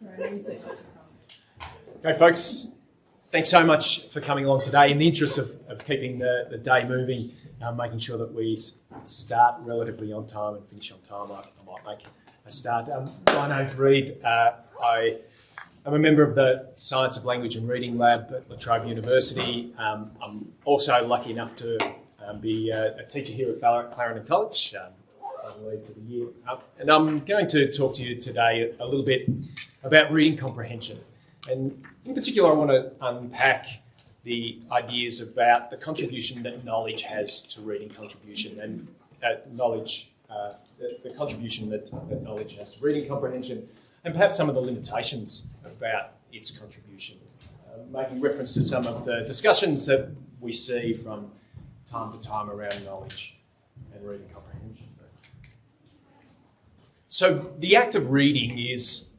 Okay, folks, thanks so much for coming along today. In the interest of keeping the day moving, making sure that we start relatively on time and finish on time, I might make a start. My name's Reid. I am a member of the Science of Language and Reading Lab at La Trobe University. I'm also lucky enough to be a teacher here at Ballarat Clarendon College. For the year. And I'm going to talk to you today a little bit about reading comprehension. And in particular, I want to unpack the ideas about the contribution that knowledge has to reading comprehension and the contribution that knowledge has to reading comprehension, and perhaps some of the limitations about its contribution, making reference to some of the discussions that we see from time to time around knowledge and reading comprehension. So the act of reading is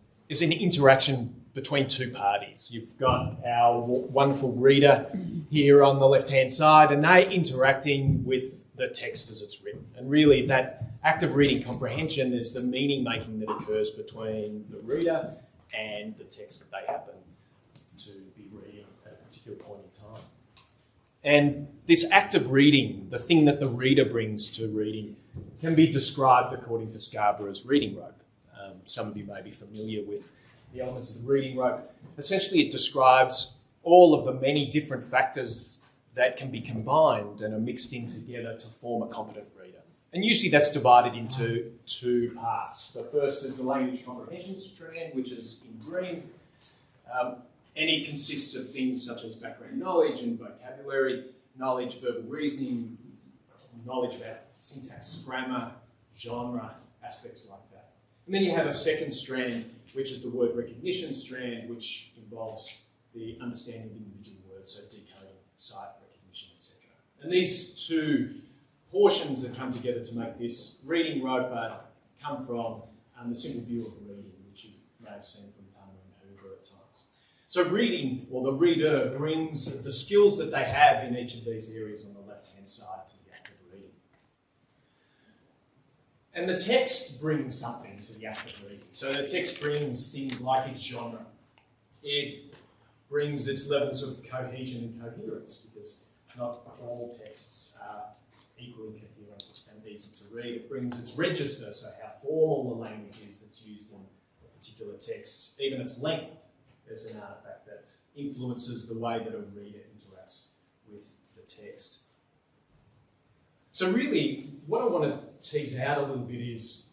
an interaction between two parties. You've got our wonderful reader here on the left-hand side, and they're interacting with the text as it's written. And really that act of reading comprehension is the meaning-making that occurs between the reader and the text that they happen to be reading at a particular point in time. And this act of reading, the thing that the reader brings to reading, can be described according to Scarborough's reading rope. Some of you may be familiar with the elements of the reading rope. Essentially, it describes all of the many different factors that can be combined and are mixed in together to form a competent reader. And usually that's divided into two parts. The first is the language comprehension strand, which is in green. And it consists of things such as background knowledge and vocabulary, knowledge, verbal reasoning, knowledge about syntax, grammar, genre, aspects like that. And then you have a second strand, which is the word recognition strand, which involves the understanding of individual words, so decoding, sight recognition, etc. And these two portions that come together to make this reading rope come from the simple view of reading, which you may have seen from Turner and Hoover at times. So reading, or the reader, brings the skills that they have in each of these areas on the left-hand side to the act of reading. And the text brings something to the act of reading. So the text brings things like its genre. It brings its levels of cohesion and coherence, because not all texts are equally coherent and easy to read. It brings its register, so how formal the language is that's used in a particular text. Even its length is an artifact that influences the way that a reader interacts with the text. So really, what I want to tease out a little bit is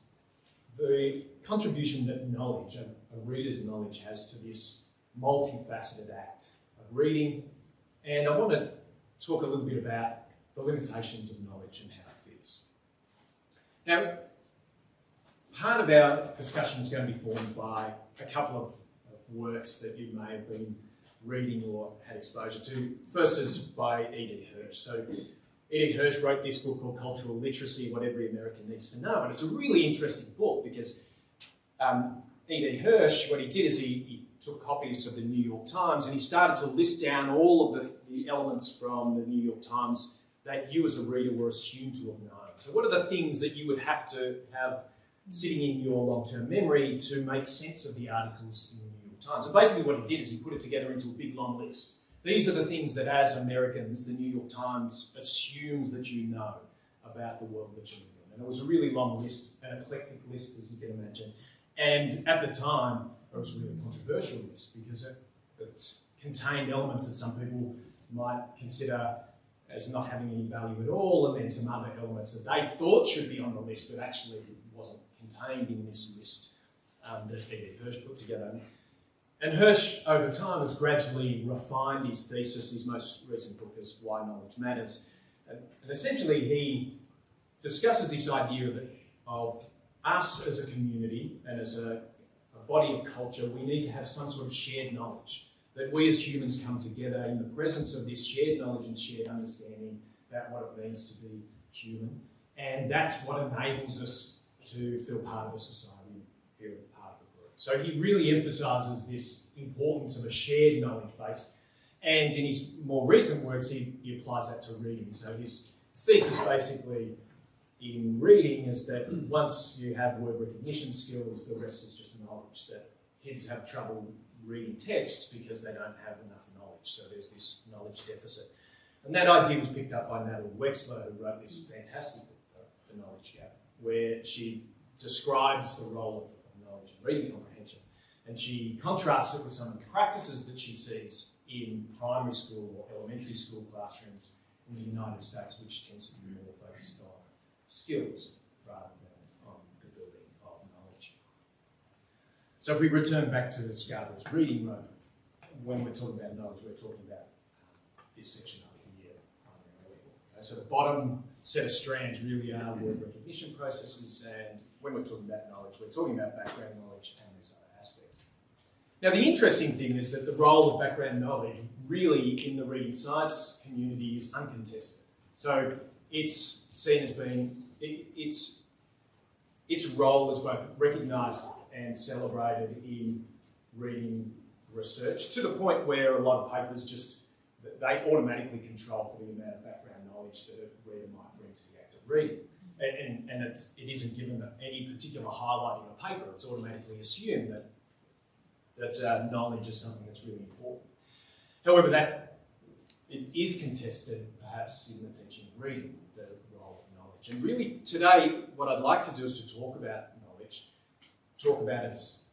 the contribution that knowledge, a reader's knowledge, has to this multifaceted act of reading. And I want to talk a little bit about the limitations of knowledge and how it fits. Now, part of our discussion is going to be formed by a couple of works that you may have been reading or had exposure to. First is by E.D. Hirsch. So E.D. Hirsch wrote this book called Cultural Literacy, What Every American Needs to Know. And it's a really interesting book because E.D. Hirsch, what he did is he took copies of the New York Times and he started to list down all of the elements from the New York Times that you as a reader were assumed to have known. So what are the things that you would have to have sitting in your long-term memory to make sense of the articles in the New York Times? And basically what he did is he put it together into a big long list. These are the things that as Americans, the New York Times assumes that you know about the world that you live in. And it was a really long list, an eclectic list, as you can imagine. And at the time, it was a really controversial list because it contained elements that some people might consider as not having any value at all, and then some other elements that they thought should be on the list, but actually wasn't contained in this list that E.D. Hirsch put together. And Hirsch, over time, has gradually refined his thesis. His most recent book is Why Knowledge Matters. And essentially, he discusses this idea of us as a community and as a body of culture, we need to have some sort of shared knowledge, that we as humans come together in the presence of this shared knowledge and shared understanding about what it means to be human. And that's what enables us to feel part of a society, feel part of a group. So he really emphasises this importance of a shared knowledge base. And in his more recent works, he applies that to reading. So his thesis basically in reading is that once you have word recognition skills, the rest is just knowledge, that kids have trouble reading texts because they don't have enough knowledge. So there's this knowledge deficit. And that idea was picked up by Natalie Wexler, who wrote this fantastic book, The Knowledge Gap, where she describes the role of knowledge in reading comprehension. And she contrasts it with some of the practices that she sees in primary school or elementary school classrooms in the United States, which tends to be more focused on skills rather than on the building of knowledge. So if we return back to Scarborough's reading room, when we're talking about knowledge, we're talking about this section up here. Okay, so the bottom set of strands really are word recognition processes, and when we're talking about knowledge, we're talking about background knowledge and these other aspects. Now, the interesting thing is that the role of background knowledge really in the reading science community is uncontested. So it's seen as being, its role is both recognised and celebrated in reading research, to the point where a lot of papers just, they automatically control for the amount of background knowledge that a reader might bring to the act of reading. And it isn't given any particular highlight in a paper. It's automatically assumed that knowledge is something that's really important. However, that it is contested, perhaps, in the teaching of reading, the role of knowledge. And really, today, what I'd like to do is to talk about knowledge, talk about its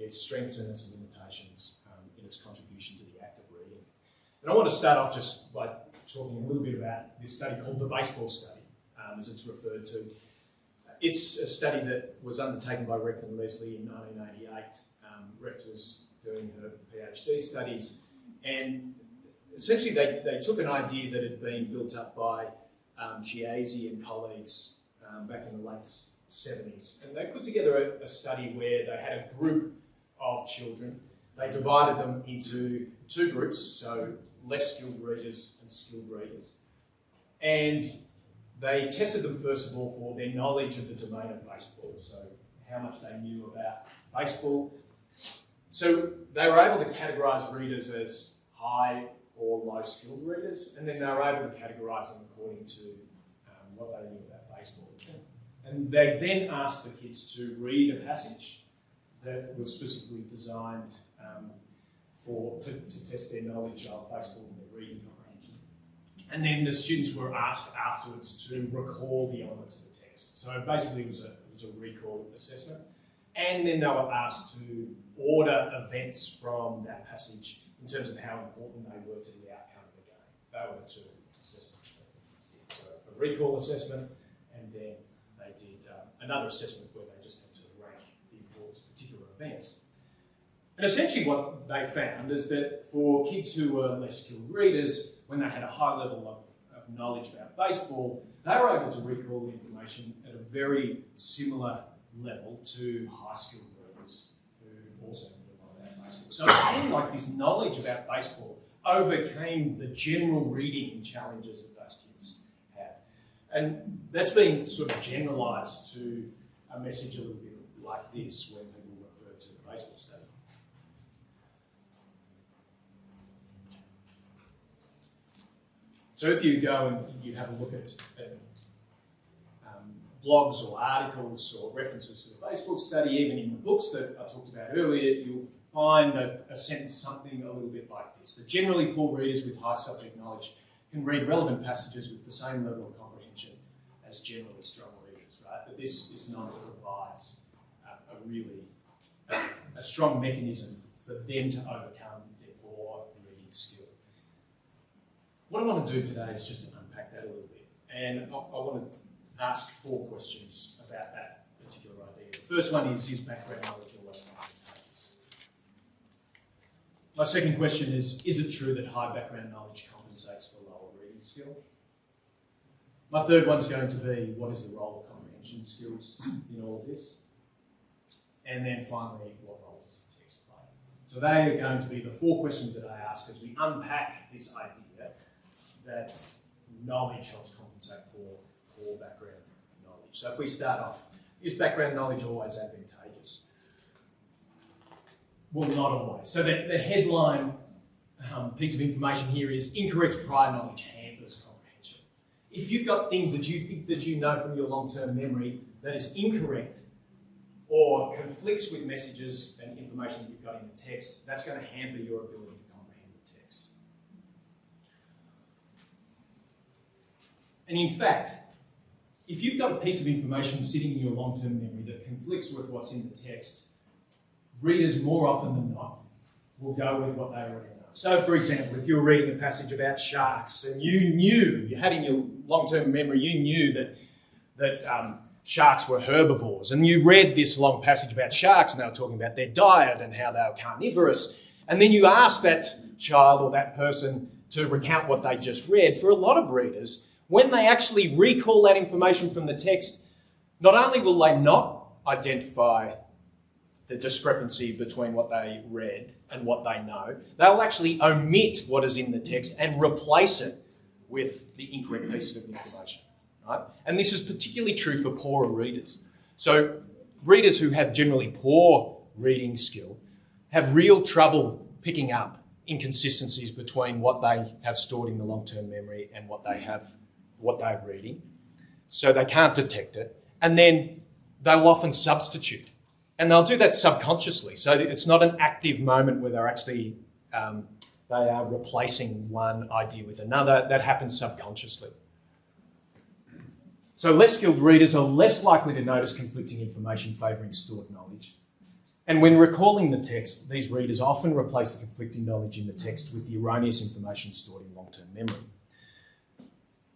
strengths and its limitations in its contribution to the act of reading. And I want to start off just by talking a little bit about this study called the baseball study, as it's referred to. It's a study that was undertaken by Reid and Leslie in 1988. Reid was doing her PhD studies, and essentially they took an idea that had been built up by Chiesi and colleagues back in the late 70s, and they put together a study where they had a group of children. They divided them into two groups, so less skilled readers and skilled readers, and they tested them first of all for their knowledge of the domain of baseball, so how much they knew about baseball. So they were able to categorise readers as high or low skilled readers, and then they were able to categorise them according to what they knew about baseball. And they then asked the kids to read a passage that was specifically designed to test their knowledge of baseball and their reading comprehension. And then the students were asked afterwards to recall the elements of the text. So basically it was a recall assessment. And then they were asked to order events from that passage in terms of how important they were to the outcome of the game. They were the two assessments that the kids did. So a recall assessment, and then they did another assessment where they just had to rank the importance of particular events. And essentially what they found is that for kids who were less skilled readers, when they had a high level of knowledge about baseball, they were able to recall the information at a very similar level to high skilled readers who also knew a lot about baseball. So it seemed like this knowledge about baseball overcame the general reading challenges that those kids had. And that's been sort of generalised to a message a little bit like this when people refer to the baseball study. So if you go and you have a look at blogs or articles or references to the baseball study, even in the books that I talked about earlier, you'll find a sentence something a little bit like this: that generally poor readers with high subject knowledge can read relevant passages with the same level of comprehension as generally strong readers, right? But this knowledge provides a strong mechanism for them to overcome their poor reading skill. What I want to do today is just to unpack that a little bit, and I want to ask 4 questions about that particular idea. The first one is background knowledge always contagious? My second question is it true that high background knowledge compensates for lower reading skill? My third one's going to be, what is the role of comprehension skills in all of this? And then finally, what role does the text play? So they are going to be the 4 questions that I ask as we unpack this idea that knowledge helps compensate for poor background knowledge. So if we start off, is background knowledge always advantageous? Well, not always. So the headline piece of information here is incorrect prior knowledge hampers comprehension. If you've got things that you think that you know from your long-term memory that is incorrect, or conflicts with messages and information that you've got in the text, that's going to hamper your ability to comprehend the text. And in fact, if you've got a piece of information sitting in your long-term memory that conflicts with what's in the text, readers more often than not will go with what they already know. So, for example, if you were reading a passage about sharks and you had in your long-term memory, you knew that sharks were herbivores, and you read this long passage about sharks and they were talking about their diet and how they were carnivorous, and then you asked that child or that person to recount what they just read, for a lot of readers, when they actually recall that information from the text, not only will they not identify the discrepancy between what they read and what they know, they'll actually omit what is in the text and replace it with the incorrect piece of information. Right? And this is particularly true for poorer readers. So readers who have generally poor reading skill have real trouble picking up inconsistencies between what they have stored in the long-term memory and what they're reading. So they can't detect it. And then they'll often substitute. And they'll do that subconsciously. So it's not an active moment where they're actually they are replacing one idea with another. That happens subconsciously. So less skilled readers are less likely to notice conflicting information favouring stored knowledge. And when recalling the text, these readers often replace the conflicting knowledge in the text with the erroneous information stored in long-term memory.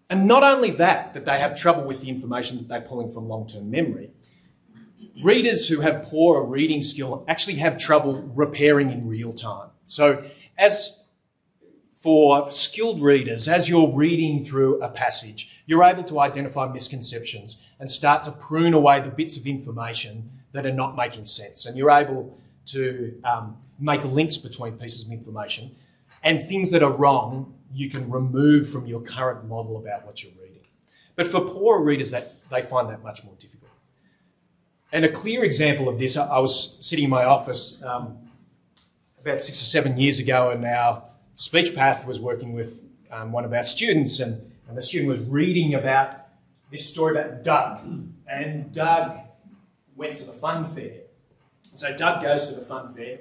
And not only that they have trouble with the information that they're pulling from long-term memory, readers who have poorer reading skill actually have trouble repairing in real time. So as for skilled readers, as you're reading through a passage, you're able to identify misconceptions and start to prune away the bits of information that are not making sense. And you're able to make links between pieces of information, and things that are wrong you can remove from your current model about what you're reading. But for poorer readers, they find that much more difficult. And a clear example of this, I was sitting in my office about 6 or 7 years ago, and our speech path was working with one of our students, and the student was reading about this story about Doug. And Doug went to the fun fair. So Doug goes to the fun fair,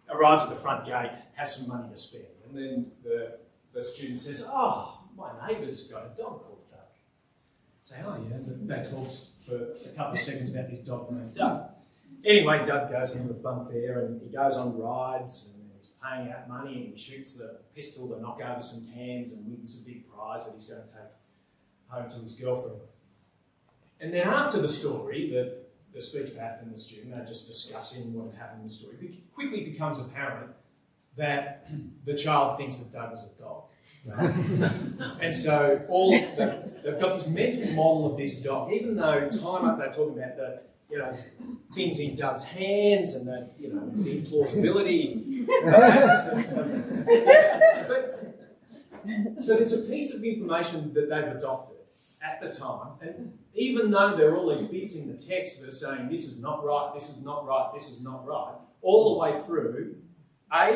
arrives at the front gate, has some money to spare. And then the student says, "Oh, my neighbour's got a dog called Doug." Say, "Oh yeah," and they talks for a couple of seconds about this dog named Doug. Anyway, Doug goes into the fun fair and he goes on rides and he's paying out money and he shoots the pistol to knock over some cans and wins a big prize that he's going to take home to his girlfriend. And then after the story, the speech path and the student are just discussing what had happened in the story. It quickly becomes apparent that the child thinks that Doug is a dog. Right? And so they've got this mental model of this dog, even though time up they're talking about the things in Doug's hands and the the implausibility. So there's a piece of information that they've adopted at the time, and even though there are all these bits in the text that are saying this is not right, this is not right, this is not right, all the way through,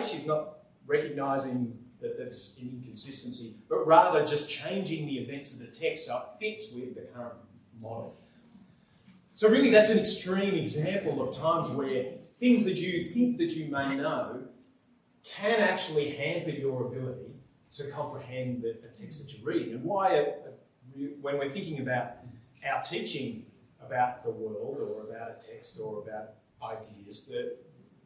she's not recognising that that's an inconsistency, but rather just changing the events of the text so it fits with the current model. So really that's an extreme example of times where things that you think that you may know can actually hamper your ability to comprehend the text that you're reading. And why, when we're thinking about our teaching about the world or about a text or about ideas,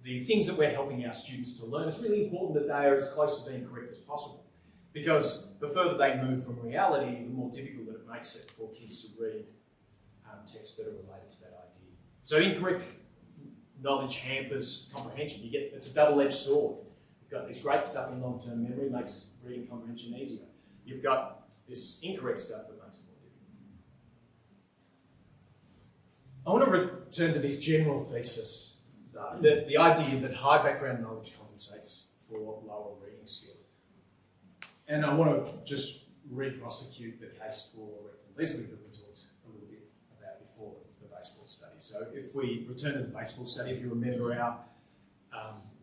the things that we're helping our students to learn, it's really important that they are as close to being correct as possible. Because the further they move from reality, the more difficult that it makes it for kids to read texts that are related to that idea. So incorrect knowledge hampers comprehension. It's a double-edged sword. You've got this great stuff in long-term memory, makes reading comprehension easier. You've got this incorrect stuff that makes it more difficult. I want to return to this general thesis, the idea that high background knowledge compensates for lower reading skill. And I want to just re-prosecute the case for rectal Leslie that we talked a little bit about before the baseball study. So if we return to the baseball study, if you remember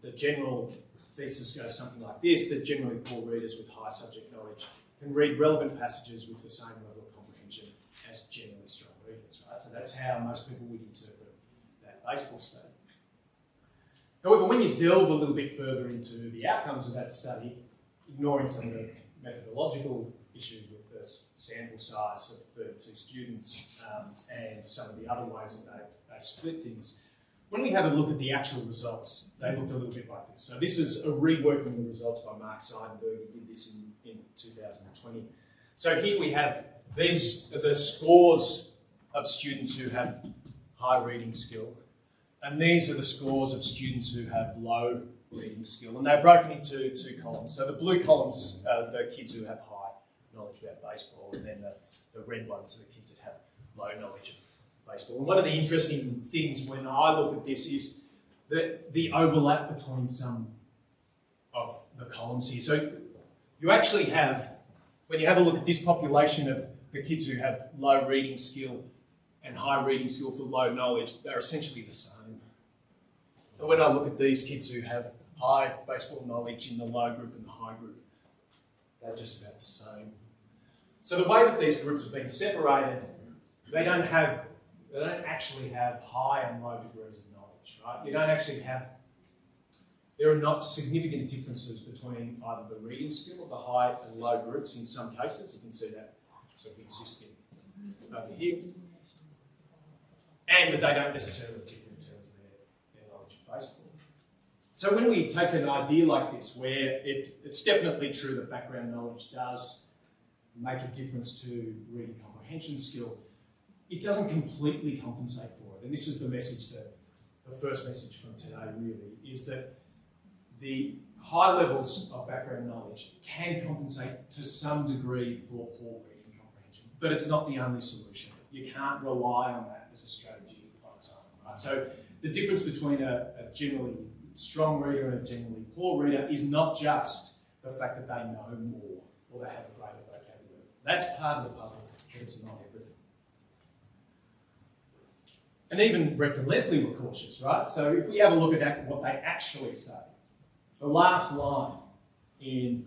the general thesis goes something like this, that generally poor readers with high subject knowledge can read relevant passages with the same level of comprehension as generally strong readers, right? So that's how most people would interpret that baseball study. However, when you delve a little bit further into the outcomes of that study, ignoring some of the methodological issues with the sample size of 32 students and some of the other ways that they've split things, when we have a look at the actual results, they looked a little bit like this. So this is a reworking of the results by Mark Seidenberg. He did this in 2020. So here we have, these are the scores of students who have high reading skill, and these are the scores of students who have low reading skill, and they're broken into two columns. So the blue columns are the kids who have high knowledge about baseball, and then the red ones are the kids that have low knowledge of baseball. And one of the interesting things when I look at this is the overlap between some of the columns here. So you actually have, when you have a look at this population of the kids who have low reading skill and high reading skill for low knowledge, they're essentially the same. And when I look at these kids who have high baseball knowledge in the low group and the high group, they're just about the same. So the way that these groups have been separated, they don't actually have high and low degrees of knowledge, right? You don't actually have, there are not significant differences between either the reading skill of the high and low groups in some cases. You can see that sort of existing over here. And that they don't necessarily differ in terms of their knowledge of baseball. So when we take an idea like this, where it's definitely true that background knowledge does make a difference to reading comprehension skill, it doesn't completely compensate for it. And this is the message that, the first message from today really, is that the high levels of background knowledge can compensate to some degree for poor reading comprehension, but it's not the only solution. You can't rely on that as a strategy on its own, right? So the difference between a generally strong reader and a generally poor reader is not just the fact that they know more or they have a greater vocabulary. That's part of the puzzle, but it's not everything. And even Reid and Leslie were cautious, right? So if we have a look at what they actually say, the last line in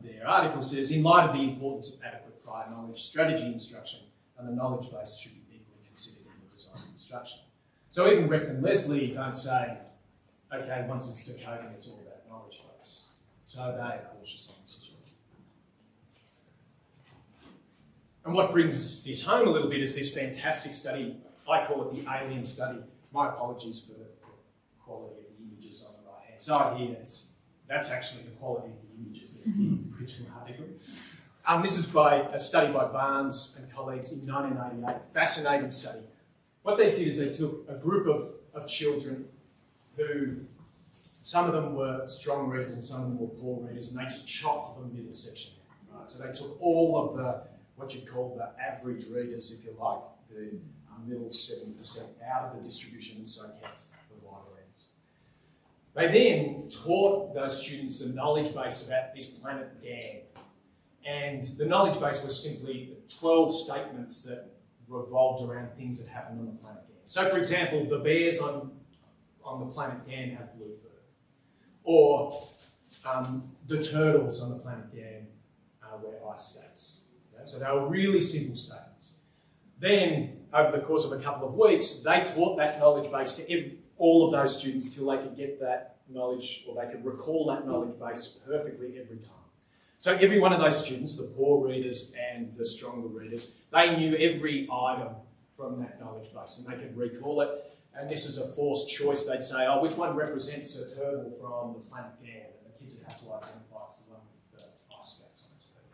their article says, in light of the importance of adequate prior knowledge, strategy instruction and the knowledge base should be equally considered in the design of instruction. So even Reid and Leslie don't say, okay, once it's decoding, it's all about knowledge base. So they are cautious on this as well. And what brings this home a little bit is this fantastic study. I call it the alien study. My apologies for the quality of the images on the right-hand side here. That's actually the quality of the images that in the original article. This is by a study by Barnes and colleagues in 1988. Fascinating study. What they did is they took a group of children who, some of them were strong readers and some of them were poor readers, and they just chopped the middle section out. Right? So they took all of the, what you'd call the average readers, if you like, the middle 7% out of the distribution, and so kept the wider ends. They then taught those students the knowledge base about this planet Gan. And the knowledge base was simply 12 statements that revolved around things that happened on the planet Gan. So, for example, the bears on the planet Gan have blue fur. Or the turtles on the planet Gan wear ice skates. Okay? So they were really simple statements. Then, over the course of a couple of weeks, they taught that knowledge base to all of those students till they could get that knowledge, or they could recall that knowledge base perfectly every time. So every one of those students, the poor readers and the stronger readers, they knew every item from that knowledge base and they could recall it. And this is a forced choice. They'd say, oh, which one represents a turtle from the planet Gan? And the kids would have to identify it's the one with the ice skates on its feet.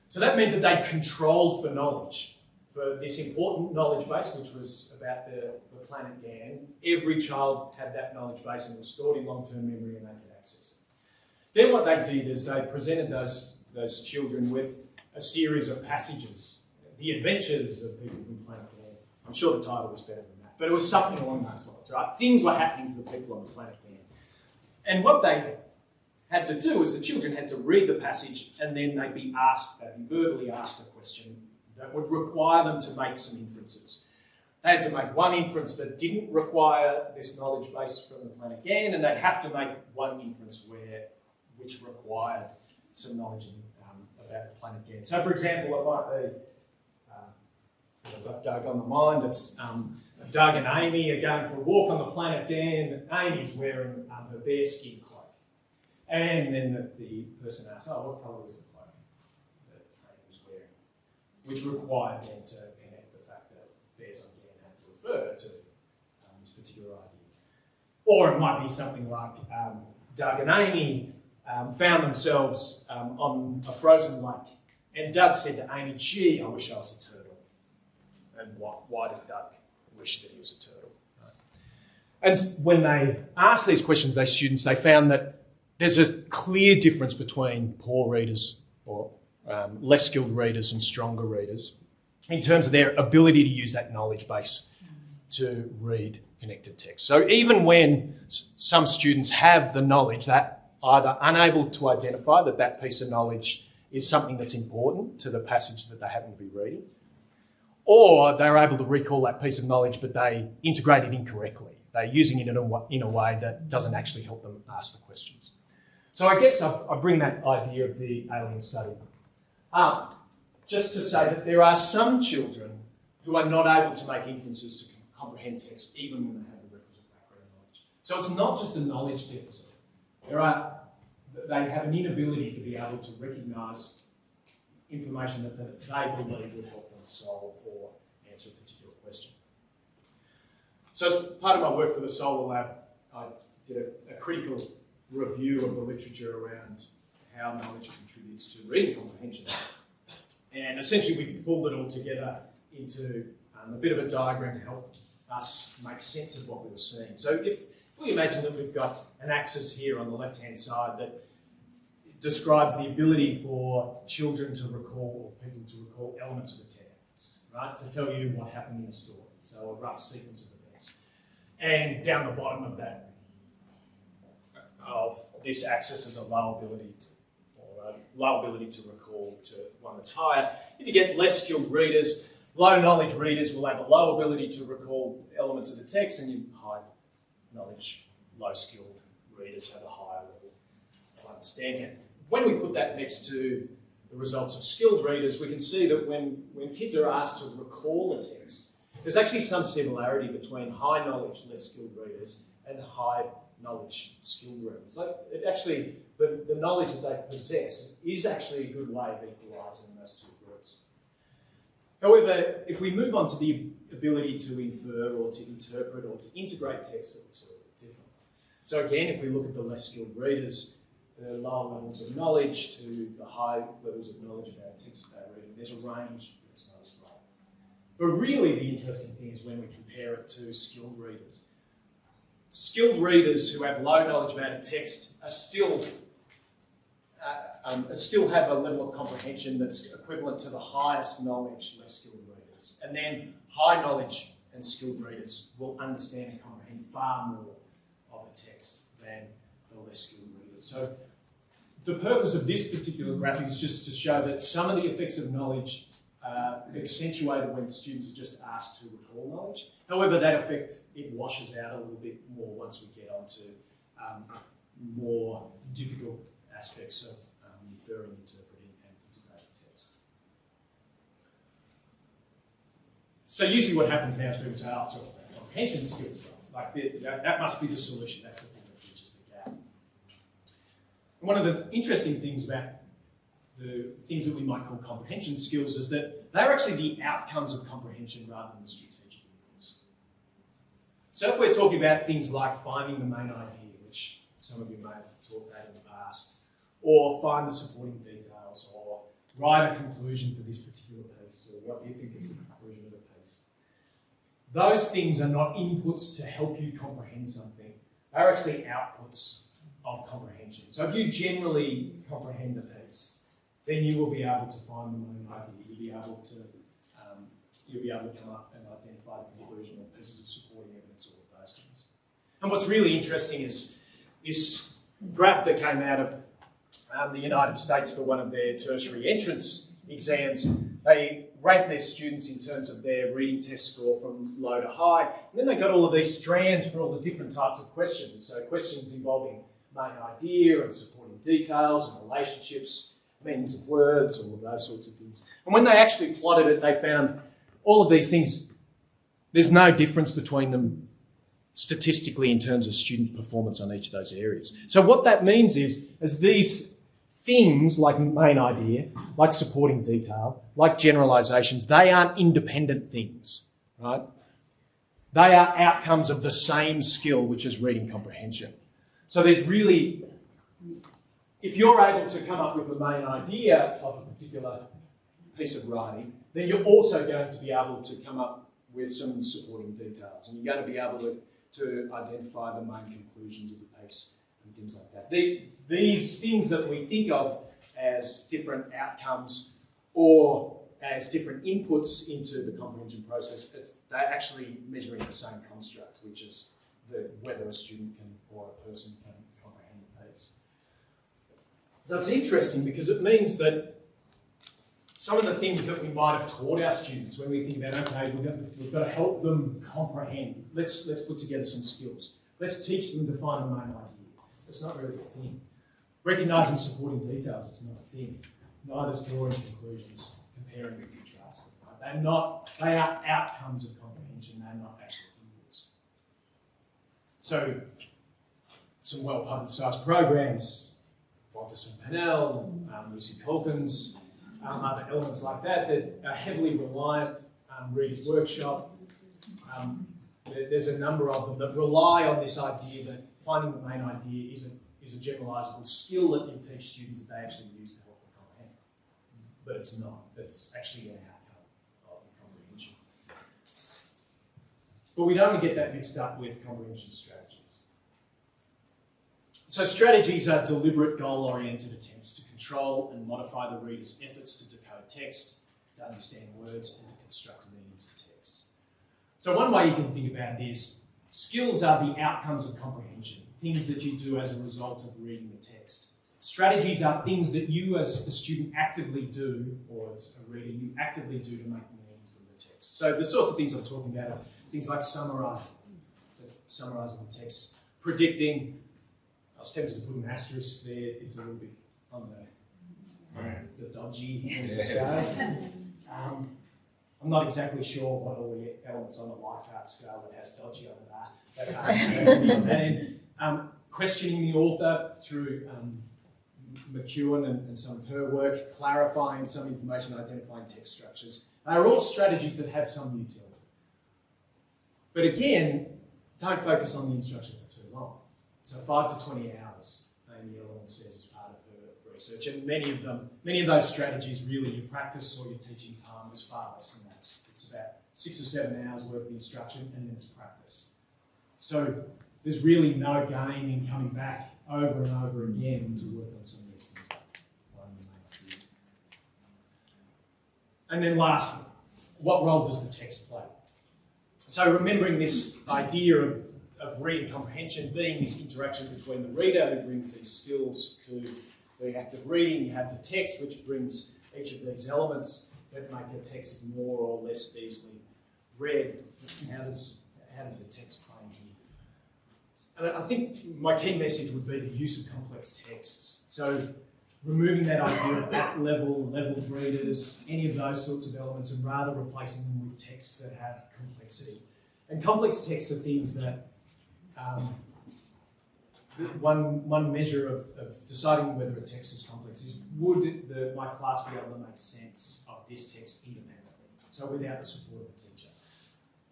So that meant that they controlled for knowledge. For this important knowledge base, which was about the planet Gan, every child had that knowledge base and it was stored in long-term memory and they could access it. Then what they did is they presented those children with a series of passages, the adventures of people from planet Gan. I'm sure the title was better than that, but it was something along those lines, right? Things were happening for the people on the planet Gan. And what they had to do is the children had to read the passage and then they'd be verbally asked a question that would require them to make some inferences. They had to make one inference that didn't require this knowledge base from the planet Gan, and they'd have to make one inference which required some knowledge about the planet Gan. So, for example, it might be I've got Doug on the mind. It's Doug and Amy are going for a walk on the planet there, and Amy's wearing her bearskin cloak. And then the person asks, oh, what colour is the cloak that Amy was wearing? Which required them to connect the fact that bears again had to refer to this particular idea. Or it might be something like Doug and Amy found themselves on a frozen lake. And Doug said to Amy, gee, I wish I was a turtle. And why did Doug wish that he was a turtle? Right? And when they asked these questions, those students, they found that there's a clear difference between poor readers or less skilled readers and stronger readers in terms of their ability to use that knowledge base to read connected text. So even when some students have the knowledge, they're either unable to identify that that piece of knowledge is something that's important to the passage that they happen to be reading, or they're able to recall that piece of knowledge but they integrate it incorrectly. They're using it in a way that doesn't actually help them ask the questions. So I guess I bring that idea of the alien study up just to say that there are some children who are not able to make inferences to comprehend text even when they have the requisite background knowledge. So it's not just a knowledge deficit. They have an inability to be able to recognise information that they believe would help them solve or answer a particular question. So as part of my work for the Solar Lab, I did a critical review of the literature around how knowledge contributes to reading comprehension. And essentially we pulled it all together into a bit of a diagram to help us make sense of what we were seeing. So if we imagine that we've got an axis here on the left-hand side that describes the ability for children to recall, or people to recall elements of a text, right, to tell you what happened in a story, so a rough sequence of events. And down the bottom of that, of this axis is a low ability to recall to one that's higher. If you get less skilled readers, low knowledge readers will have a low ability to recall elements of the text, and you high knowledge, low skilled readers have a higher level of understanding. When we put that next to the results of skilled readers, we can see that when kids are asked to recall a text, there's actually some similarity between high knowledge, less skilled readers and high knowledge, skilled readers. Like it actually, the knowledge that they possess is actually a good way of equalising those two groups. However, if we move on to the ability to infer or to interpret or to integrate text, it looks a little bit different. So again, if we look at the less skilled readers, the lower levels of knowledge to the high levels of knowledge about text they're reading, there's a range that's noticeable. But really the interesting thing is when we compare it to skilled readers. Skilled readers who have low knowledge about a text are still have a level of comprehension that's equivalent to the highest knowledge, less skilled readers. And then high knowledge and skilled readers will understand and comprehend far more of a text than the less skilled readers. So the purpose of this particular graphic is just to show that some of the effects of knowledge are accentuated when students are just asked to recall knowledge. However, that effect, it washes out a little bit more once we get onto more difficult aspects of inferring, interpreting, and integrating text. So usually what happens now is people say, oh, it's all about comprehension skills, right? Like that must be the solution. That's the thing that bridges the gap. And one of the interesting things about the things that we might call comprehension skills is that they're actually the outcomes of comprehension rather than the strategic inputs. So if we're talking about things like finding the main idea, which some of you may have talked about in the past, or find the supporting details, or write a conclusion for this particular piece, or what do you think is the conclusion of the piece. Those things are not inputs to help you comprehend something. They're actually outputs of comprehension. So if you generally comprehend a piece, then you will be able to find the main idea. You'll be able to come up and identify the conclusion or pieces of supporting evidence, all of those things. And what's really interesting is this graph that came out of the United States for one of their tertiary entrance exams. They ranked their students in terms of their reading test score from low to high, and then they got all of these strands for all the different types of questions. So questions involving main idea and supporting details and relationships, meanings of words, all of those sorts of things. And when they actually plotted it, they found all of these things, there's no difference between them statistically in terms of student performance on each of those areas. So what that means is these things like main idea, like supporting detail, like generalisations, they aren't independent things, right? They are outcomes of the same skill, which is reading comprehension. So there's really, if you're able to come up with the main idea of a particular piece of writing, then you're also going to be able to come up with some supporting details, and you're going to be able to identify the main conclusions of the piece and things like that. These things that we think of as different outcomes or as different inputs into the comprehension process, they're actually measuring the same construct, which is whether a student can or a person can comprehend the piece. So it's interesting because it means that some of the things that we might have taught our students when we think about, okay, we've got to help them comprehend. Let's put together some skills. Let's teach them to find the main idea. It's not really a thing. Recognising supporting details, it's not a thing. Neither is drawing conclusions, comparing and contrasting. Right? They are outcomes of comprehension, they're not actual inputs. So, some well-publicised programs, Fontes and Pennell, Lucy Calkins, other elements like that are heavily reliant, Reid's Workshop. There's a number of them that rely on this idea that finding the main idea is a generalisable skill that you teach students that they actually use to help them comprehend. But it's not. It's actually an outcome of the comprehension. But we don't want to get that mixed up with comprehension strategies. So strategies are deliberate, goal-oriented attempts to control and modify the reader's efforts to decode text, to understand words, and to construct meanings of text. So one way you can think about it is skills are the outcomes of comprehension, things that you do as a result of reading the text. Strategies are things that you as a student actively do, or as a reader, you actively do to make meaning from the text. So the sorts of things I'm talking about are things like summarising, so summarising the text, predicting. I was tempted to put an asterisk there, it's a little bit on the dodgy end of the scale. I'm not exactly sure what all the elements on the Likert scale that has dodgy on it are. That end. Questioning the author through McEwen and some of her work, clarifying some information, identifying text structures. They are all strategies that have some utility. But again, don't focus on the instruction for too long. So 5 to 20 hours, Amy Ellen says, as part of her research. And many of those strategies, really, your practice or your teaching time is far less than that. It's about 6 or 7 hours worth of instruction, and then it's practice. So there's really no gain in coming back over and over again to work on some of these things. And then lastly, what role does the text play? So remembering this idea of reading comprehension being this interaction between the reader who brings these skills to the act of reading, you have the text which brings each of these elements that make a text more or less easily read. How does the text play in here? And I think my key message would be the use of complex texts. So removing that idea of leveled readers, any of those sorts of elements, and rather replacing them with texts that have complexity. And complex texts are things that one measure of deciding whether a text is complex is, would my class be able to make sense of this text independently, so without the support of a teacher?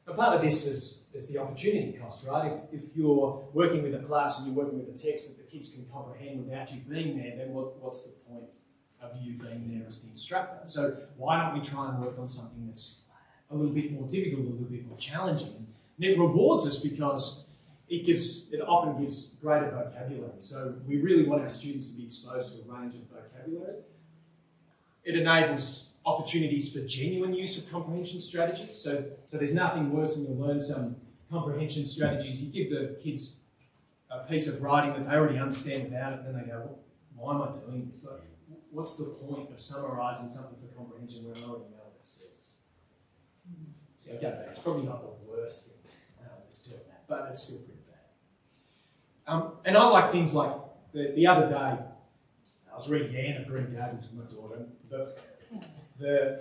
But part of this is the opportunity cost, right? If you're working with a class and you're working with a text that the kids can comprehend without you being there, then what's the point of you being there as the instructor? So why don't we try and work on something that's a little bit more difficult, a little bit more challenging? And it rewards us because it often gives greater vocabulary. So we really want our students to be exposed to a range of vocabulary. It enables opportunities for genuine use of comprehension strategies. So there's nothing worse than you learn some comprehension strategies. You give the kids a piece of writing that they already understand without it, and then they go, well, why am I doing this? Like, what's the point of summarising something for comprehension when I already know what it says? Yeah, I get that. It's probably not the worst thing that's doing that, but it's still pretty bad. And I like things like, the other day, I was reading Anne of Green Gables with my daughter, the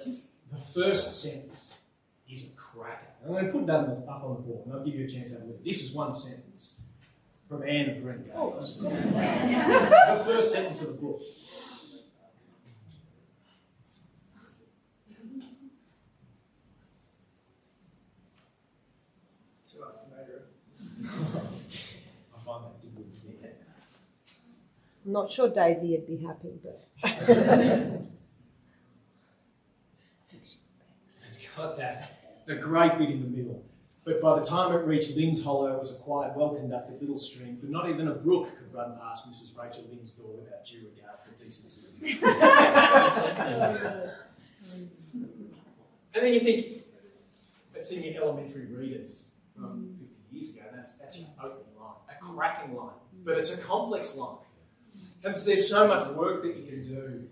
first sentence is a cracker. I'm going to put that up on the board, and I'll give you a chance to have a look. This is one sentence from Anne of Green Gables. The first sentence of the book. It's too unfamiliar. I find that difficult to get. I'm not sure Daisy would be happy, but It's got the great bit in the middle. But by the time it reached Lynn's Hollow, it was a quiet, well-conducted little stream, for not even a brook could run past Mrs. Rachel Lynn's door without due regard for decency. And then you think, that's in your elementary readers from 50 years ago, and that's your opening line, a cracking line. But it's a complex line. And there's so much work that you can do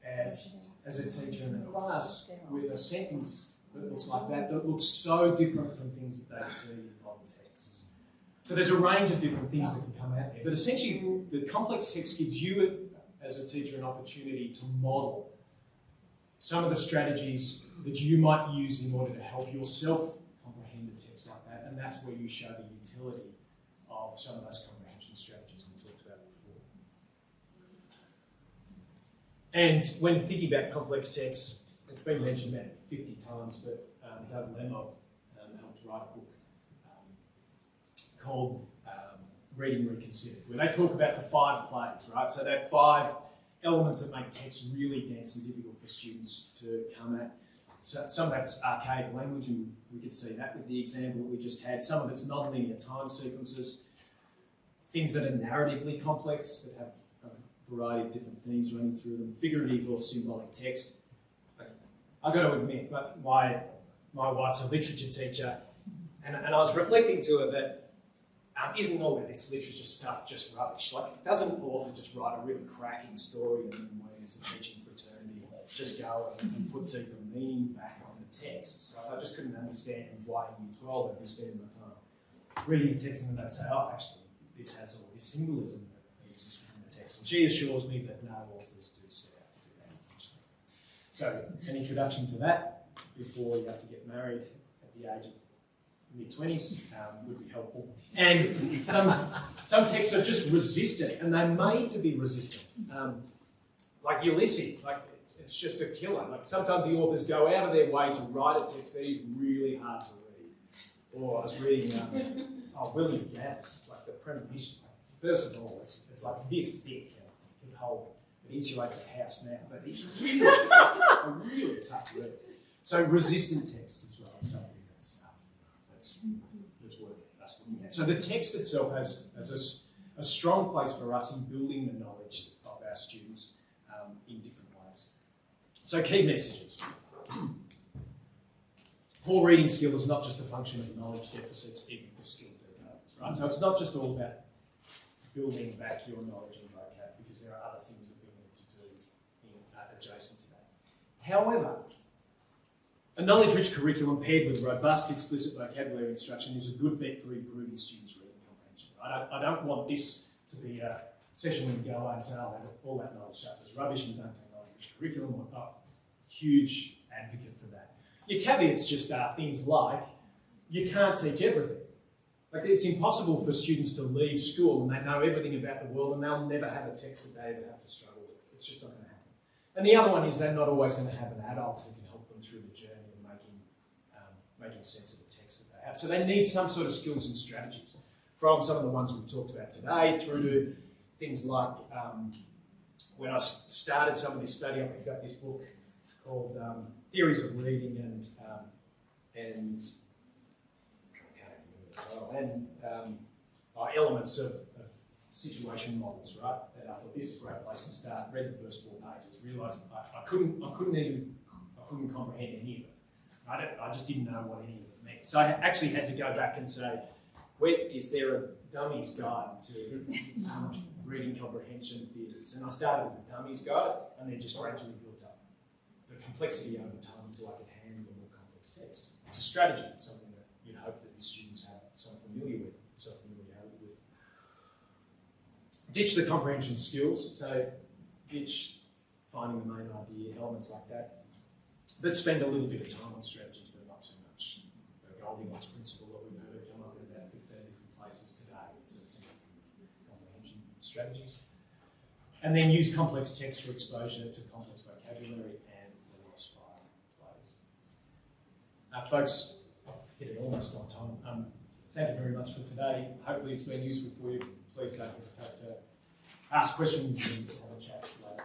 as a teacher in a class with a sentence that looks like that looks so different from things that they see on texts. So there's a range of different things that can come out there. But essentially, the complex text gives you, as a teacher, an opportunity to model some of the strategies that you might use in order to help yourself comprehend a text like that. And that's where you show the utility of some of those comprehension strategies we talked about before. And when thinking about complex texts, it's been mentioned about 50 times, but Doug Lemov helped write a book called Reading Reconsidered, where they talk about the 5 plagues, right? So that 5 elements that make text really dense and difficult for students to come at. So some of that's archaic language, and we could see that with the example that we just had. Some of it's non-linear time sequences, things that are narratively complex, that have a variety of different themes running through them, figurative or symbolic text. I've got to admit, but my wife's a literature teacher, and I was reflecting to her that isn't all of this literature stuff just rubbish? Like, doesn't an author just write a really cracking story and then when there's a teaching fraternity, just go and put deeper meaning back on the text? So I just couldn't understand why in Year 12 I'd be spending my time reading the text and then they'd say, oh, actually, this has all this symbolism that exists within the text. And she assures me that no authors do set out to do that intentionally. So, an introduction to that before you have to get married at the age of mid-20s would be helpful. And some texts are just resistant, and they're made to be resistant. Like Ulysses, like it's just a killer. Like sometimes the authors go out of their way to write a text that is really hard to read. Or I was reading William Davis, like the premonition. First of all, it's like this thick. It insulates a house now, but it's really tough, a really tough read. So resistant text as well is something that's worth us looking at. So the text itself has a strong place for us in building the knowledge of our students in different ways. So key messages. Poor reading skill is not just a function of knowledge deficits, even for skilled developers, right? So it's not just all about building back your knowledge and vocab, because there are other things that we need to do adjacent to that. However, a knowledge-rich curriculum paired with robust, explicit vocabulary instruction is a good bet for improving students' reading comprehension. I don't want this to be a session where you go away and say, oh, all that knowledge stuff is rubbish and don't take knowledge-rich curriculum. I'm a huge advocate for that. Your caveats just are things like, you can't teach everything. Like, it's impossible for students to leave school and they know everything about the world and they'll never have a text that they ever have to struggle with. It's just not going to happen. And the other one is they're not always going to have an adult who can help them through the journey of making sense of the text that they have. So they need some sort of skills and strategies, from some of the ones we've talked about today through to things like, when I started some of this study, I picked up this book called Theories of Reading and elements of situation models, right? And I thought this is a great place to start. Read the first 4 pages, realised I couldn't comprehend any of it. I just didn't know what any of it meant. So I actually had to go back and say, is there a dummies guide to reading comprehension theories? And I started with the dummies guide, and then just gradually built up the complexity over time until I could handle a more complex text. It's a strategy. It's something that you'd hope that your students have some familiarity with. Ditch the comprehension skills, so ditch finding the main idea, elements like that, but spend a little bit of time on strategies, but not too much. Goldilocks principle that we've heard come up in about 15 different places today. It's a simple comprehension strategies. And then use complex text for exposure to complex vocabulary and the loss file plays. Folks, I've hit it almost on time. Thank you very much for today. Hopefully it's been useful for you. Please don't hesitate to ask questions and have a chat later.